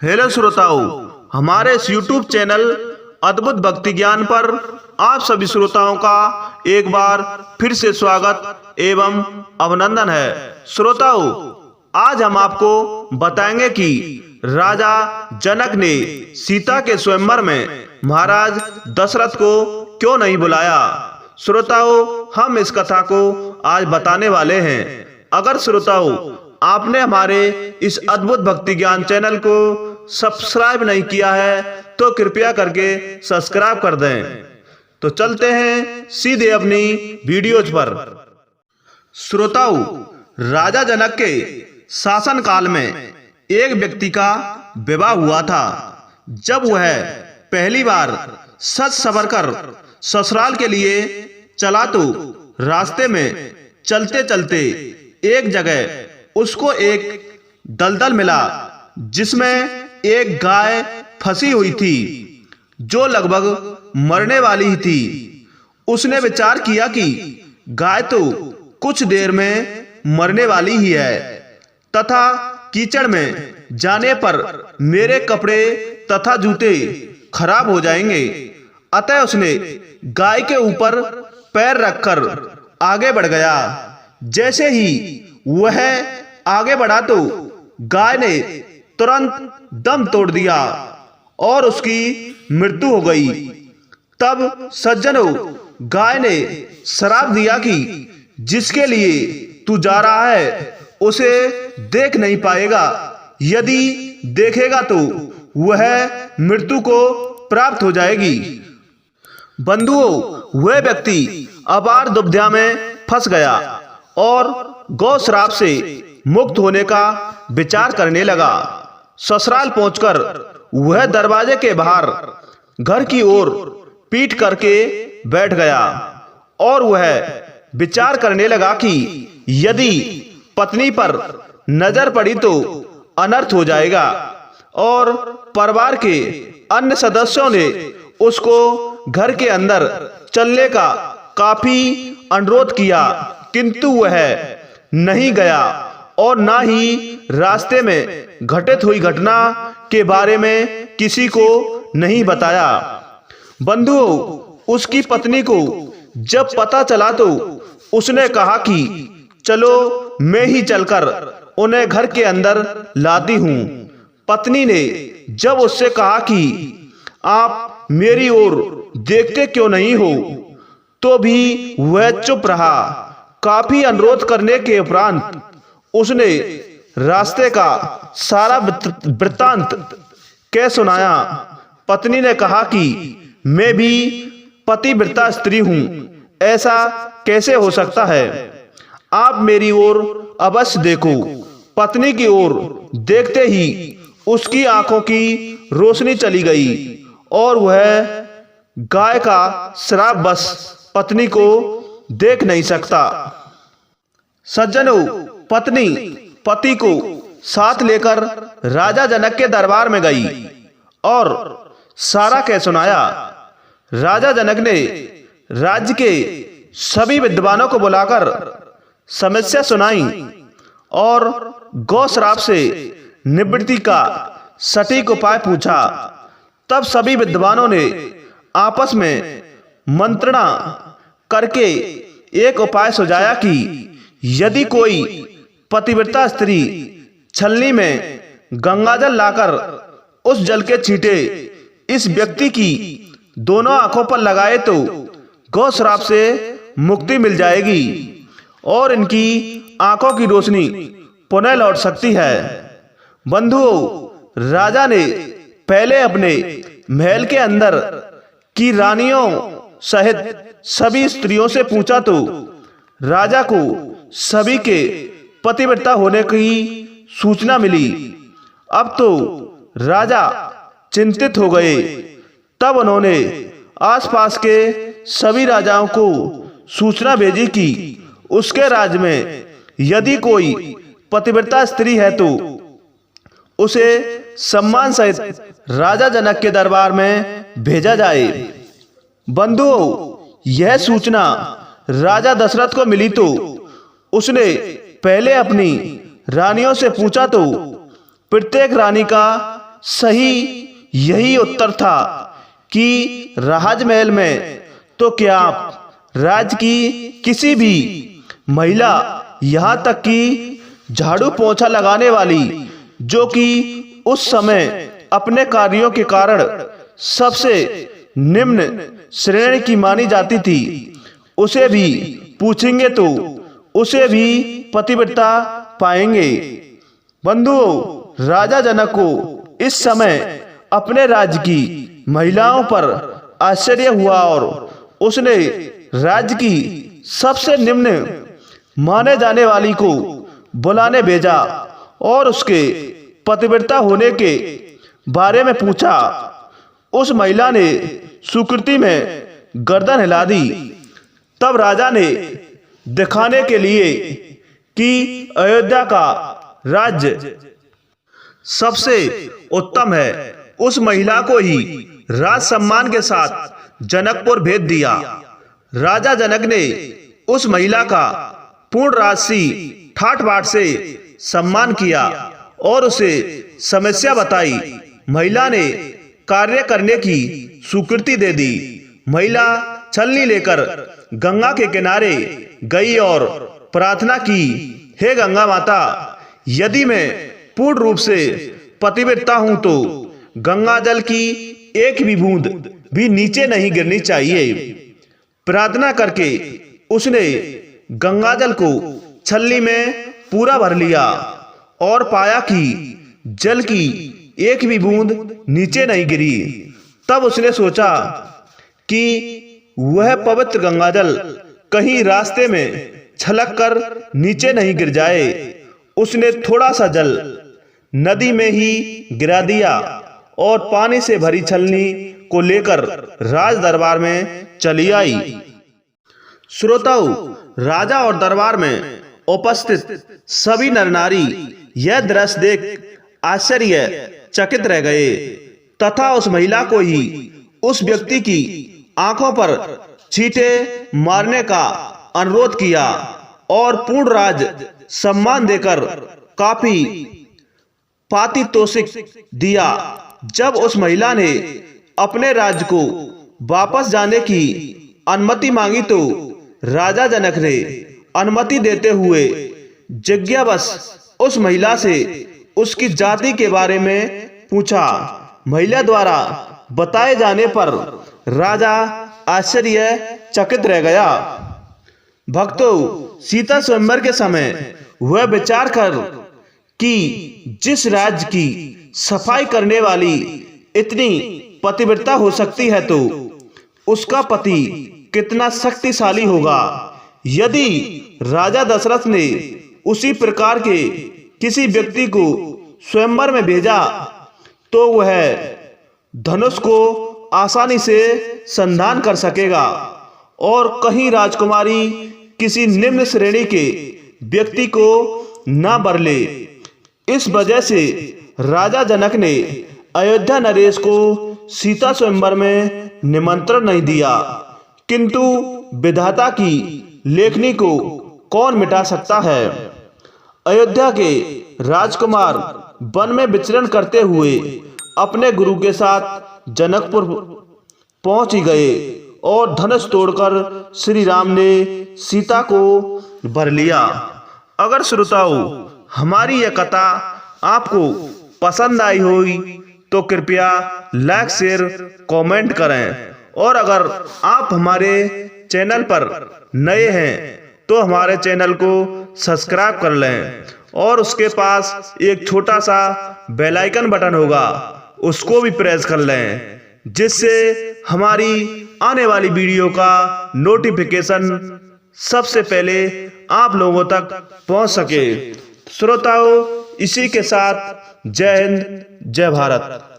Hello श्रोताओं, हमारे इस YouTube चैनल अद्भुत भक्ति ज्ञान पर आप सभी श्रोताओं का एक बार फिर से स्वागत एवं अभिनंदन है। श्रोताओं, आज हम आपको बताएंगे कि राजा जनक ने सीता के स्वयंवर में महाराज दशरथ को क्यों नहीं बुलाया। श्रोताओं, हम इस कथा को आज बताने वाले हैं। अगर श्रोताओं आपने हमारे इस अद्भुत भक्ति ज्ञान चैनल को सब्सक्राइब नहीं किया है तो कृपया करके सब्सक्राइब कर दें। तो चलते हैं सीधे अपनी वीडियोज पर। श्रोताओं, राजा जनक के शासन काल में एक व्यक्ति का विवाह हुआ था। जब वह पहली बार सज संवर कर ससुराल के लिए चला तो रास्ते में चलते चलते एक जगह उसको एक दलदल मिला जिसमें एक गाय फंसी हुई थी जो लगभग मरने वाली ही थी। उसने विचार किया कि गाय तो कुछ देर में मरने वाली ही है तथा कीचड़ में जाने पर मेरे कपड़े तथा जूते खराब हो जाएंगे। अतः उसने गाय के ऊपर पैर रखकर आगे बढ़ गया। जैसे ही वह आगे बढ़ा तो गाय ने तुरंत दम तोड़ दिया और उसकी मृत्यु हो गई। तब सज्जनों, गाय ने श्राप दिया कि जिसके लिए तू जा रहा है उसे देख नहीं पाएगा, यदि देखेगा तो वह मृत्यु को प्राप्त हो जाएगी। बंधुओं, वह व्यक्ति अपार दुविधा में फंस गया और गौ श्राप से मुक्त होने का विचार करने लगा। ससुराल पहुंचकर वह दरवाजे के बाहर घर की ओर पीठ करके बैठ गया और वह विचार करने लगा कि यदि पत्नी पर नजर पड़ी तो अनर्थ हो जाएगा। और परिवार के अन्य सदस्यों ने उसको घर के अंदर चलने का काफी अनुरोध किया, किंतु वह नहीं गया और ना ही रास्ते में घटित हुई घटना के बारे में किसी को नहीं बताया। बंधुओं, उसकी पत्नी को जब पता चला तो उसने कहा कि चलो मैं ही चलकर उन्हें घर के अंदर लाती हूँ। पत्नी ने जब उससे कहा कि आप मेरी ओर देखते क्यों नहीं हो, तो भी वह चुप रहा। काफी अनुरोध करने के उपरांत उसने रास्ते का सारा वृत्तांत कह सुनाया। पत्नी ने कहा कि मैं भी पतिव्रता स्त्री हूं, ऐसा कैसे हो सकता है, आप मेरी ओर अवश्य देखो। पत्नी की ओर देखते ही उसकी आंखों की रोशनी चली गई और वह गाय का श्राप बस पत्नी को देख नहीं सकता। सज्जनों, पत्नी पति को साथ लेकर राजा जनक के दरबार में गई और सारा कह सुनाया। राजा जनक ने राज्य के सभी विद्वानों को बुलाकर समस्या सुनाई और गौ श्राप से निवृत्ति का सटीक उपाय पूछा। तब सभी विद्वानों ने आपस में मंत्रणा करके एक उपाय सुझाया कि यदि कोई पतिव्रता स्त्री छलनी में गंगाजल लाकर उस जल के छींटे इस व्यक्ति की दोनों आंखों पर लगाए तो गौ श्राप से मुक्ति मिल जाएगी और इनकी आंखों की रोशनी पुनः लौट सकती है। बंधुओं, राजा ने पहले अपने महल के अंदर की रानियों सहित सभी स्त्रियों से पूछा तो राजा को सभी के पतिव्रता होने की सूचना मिली। अब तो राजा चिंतित हो गए। तब उन्होंने आसपास के सभी राजाओं को सूचना भेजी कि उसके राज्य में यदि कोई पतिव्रता स्त्री है तो उसे सम्मान सहित राजा जनक के दरबार में भेजा जाए। बंधुओं, यह सूचना राजा दशरथ को मिली तो उसने पहले अपनी रानियों से पूछा तो प्रत्येक रानी का सही यही उत्तर था कि राजमहल में तो क्या राज्य की किसी भी महिला, यहाँ तक कि झाड़ू पोंछा लगाने वाली, जो कि उस समय अपने कार्यों के कारण सबसे निम्न श्रेणी की मानी जाती थी, उसे भी पूछेंगे तो उसे भी पतिव्रता पाएंगे। बंधुओं, राजा जनक को इस समय अपने राज्य की महिलाओं पर आश्चर्य हुआ और उसने राज्य की सबसे निम्न माने जाने वाली को बुलाने भेजा और उसके पतिव्रता होने के बारे में पूछा। उस महिला ने स्वीकृति में गर्दन हिला दी। तब राजा ने दिखाने के लिए कि अयोध्या का राज्य सबसे उत्तम है, उस महिला को ही राज सम्मान के साथ जनकपुर भेज दिया। राजा जनक ने उस महिला का पूर्ण राजसी ठाट बाट से सम्मान किया और उसे समस्या बताई। महिला ने कार्य करने की स्वीकृति दे दी। महिला छलनी लेकर गंगा के किनारे गई और प्रार्थना की, हे गंगा माता, यदि मैं पूर्ण रूप से पतिव्रता हूं तो गंगा जल की एक भी बूंद भी नीचे नहीं गिरनी चाहिए। प्रार्थना करके उसने गंगा जल को छलनी में पूरा भर लिया और पाया कि जल की एक भी बूंद नीचे नहीं गिरी। तब उसने सोचा कि वह पवित्र गंगा जल कहीं रास्ते में छलक कर नीचे नहीं गिर जाए। उसने थोड़ा सा जल नदी में ही गिरा दिया और पानी से भरी छलनी को लेकर राज दरबार में चली आई। श्रोताओं, राजा और दरबार में उपस्थित सभी नर नारी यह दृश्य देख आश्चर्यचकित रह गए तथा उस महिला को ही उस व्यक्ति की आंखों पर छींटे मारने का अनुरोध किया और पूर्ण राज सम्मान देकर काफी पारितोषिक दिया। जब उस महिला ने अपने राज्य को वापस जाने की अनुमति मांगी तो राजा जनक ने अनुमति देते हुए जिज्ञावश उस महिला से उसकी जाति के बारे में पूछा। महिला द्वारा बताए जाने पर राजा आश्चर्यचकित रह गया। भक्तों, सीता स्वयंवर के समय वह विचार कर कि जिस राज्य की सफाई करने वाली इतनी पतिव्रता हो सकती है तो उसका पति कितना शक्तिशाली होगा। यदि राजा दशरथ ने उसी प्रकार के किसी व्यक्ति को स्वयंवर में भेजा तो वह धनुष को आसानी से संधान कर सकेगा और कहीं राजकुमारी किसी निम्न श्रेणी के व्यक्ति को न बरले। इस वजह से राजा जनक ने अयोध्या नरेश को सीता स्वयंवर में निमंत्रण नहीं दिया, किंतु विधाता की लेखनी को कौन मिटा सकता है। अयोध्या के राजकुमार वन में विचरण करते हुए अपने गुरु के साथ जनकपुर पहुंच गए और धनुष तोड़कर श्री राम ने सीता को वर लिया। अगर श्रोताओं हमारी यह कथा आपको पसंद आई होगी तो कृपया लाइक शेयर कमेंट करें और अगर आप हमारे चैनल पर नए हैं तो हमारे चैनल को सब्सक्राइब कर लें और उसके पास एक छोटा सा बेल आइकन बटन होगा, उसको भी प्रेस कर लें, जिससे हमारी आने वाली वीडियो का नोटिफिकेशन सबसे पहले आप लोगों तक पहुंच सके। श्रोताओं, इसी के साथ जय हिंद, जय भारत।